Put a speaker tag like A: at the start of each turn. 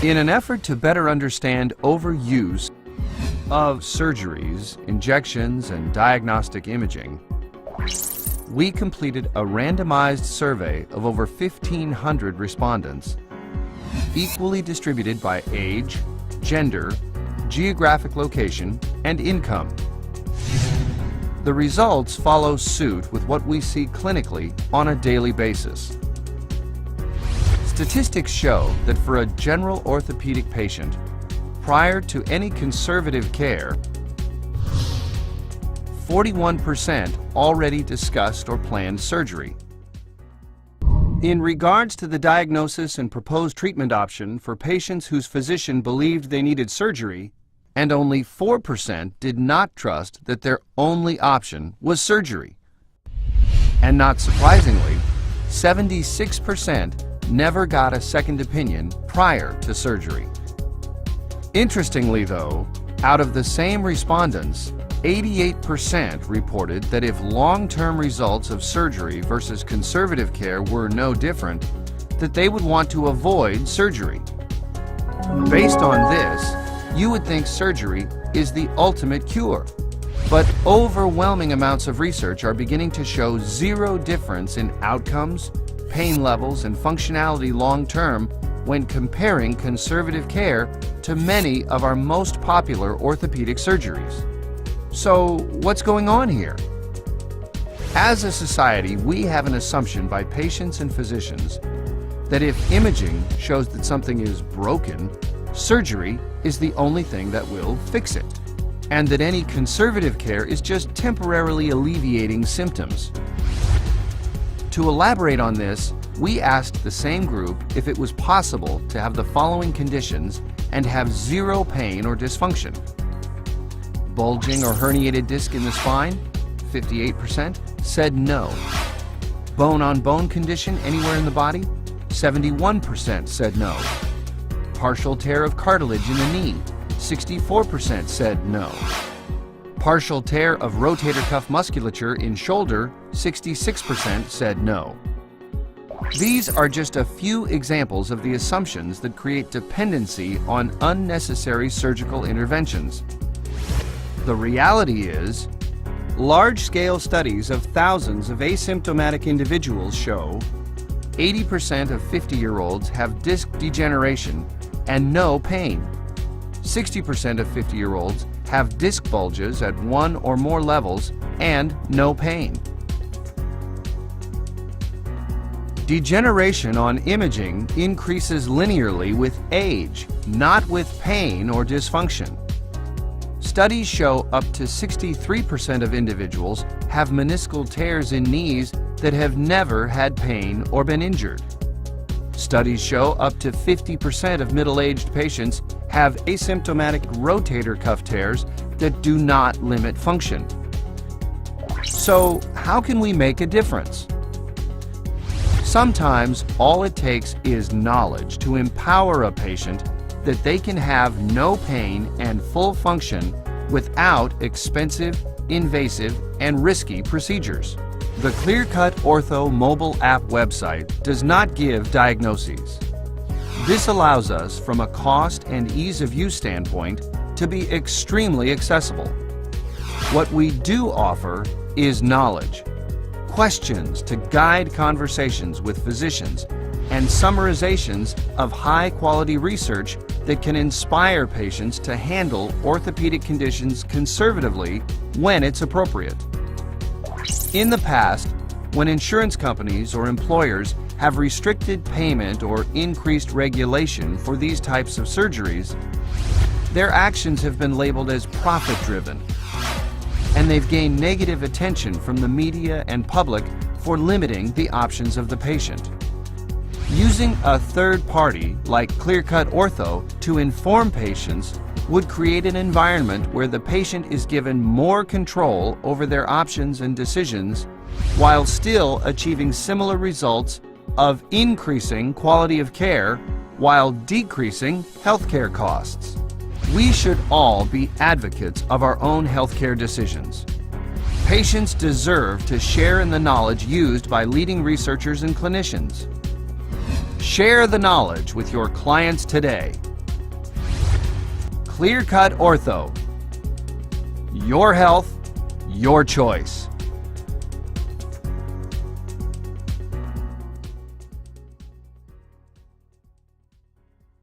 A: In an effort to better understand overuse of surgeries, injections, and diagnostic imaging, we completed a randomized survey of over 1,500 respondents, equally distributed by age, gender, geographic location, and income. The results follow suit with what we see clinically on a daily basis. Statistics show that for a general orthopedic patient, prior to any conservative care, 41% already discussed or planned surgery. In regards to the diagnosis and proposed treatment option for patients whose physician believed they needed surgery, and only 4% did not trust that their only option was surgery. And not surprisingly, 76% never got a second opinion prior to surgery. Interestingly though, out of the same respondents, 88% reported that if long-term results of surgery versus conservative care were no different, that they would want to avoid surgery. Based on this, you would think surgery is the ultimate cure. But overwhelming amounts of research are beginning to show zero difference in outcomes, pain levels, and functionality long-term when comparing conservative care to many of our most popular orthopedic surgeries. So, what's going on here? As a society, we have an assumption by patients and physicians that if imaging shows that something is broken, surgery is the only thing that will fix it, and that any conservative care is just temporarily alleviating symptoms. To elaborate on this, we asked the same group if it was possible to have the following conditions and have zero pain or dysfunction. Bulging or herniated disc in the spine, 58%, said no. Bone-on-bone condition anywhere in the body, 71% said no. Partial tear of cartilage in the knee, 64% said no. Partial tear of rotator cuff musculature in shoulder, 66% said no. These are just a few examples of the assumptions that create dependency on unnecessary surgical interventions. The reality is, large-scale studies of thousands of asymptomatic individuals show 80% of 50-year-olds have disc degeneration and no pain. 60% of 50-year-olds have disc bulges at one or more levels and no pain. Degeneration on imaging increases linearly with age, not with pain or dysfunction. Studies show up to 63% of individuals have meniscal tears in knees that have never had pain or been injured. Studies show up to 50% of middle-aged patients have asymptomatic rotator cuff tears that do not limit function. So, how can we make a difference? Sometimes all it takes is knowledge to empower a patient that they can have no pain and full function without expensive, invasive, and risky procedures. The ClearCut Ortho mobile app website does not give diagnoses. This allows us, from a cost and ease of use standpoint, to be extremely accessible. What we do offer is knowledge, questions to guide conversations with physicians, and summarizations of high-quality research that can inspire patients to handle orthopedic conditions conservatively when it's appropriate. In the past, when insurance companies or employers have restricted payment or increased regulation for these types of surgeries, their actions have been labeled as profit-driven, and they've gained negative attention from the media and public for limiting the options of the patient. Using a third party like ClearCut Ortho to inform patients would create an environment where the patient is given more control over their options and decisions while still achieving similar results of increasing quality of care while decreasing healthcare costs. We should all be advocates of our own healthcare decisions. Patients deserve to share in the knowledge used by leading researchers and clinicians. Share the knowledge with your clients today. Clear Cut Ortho. Your health, your choice.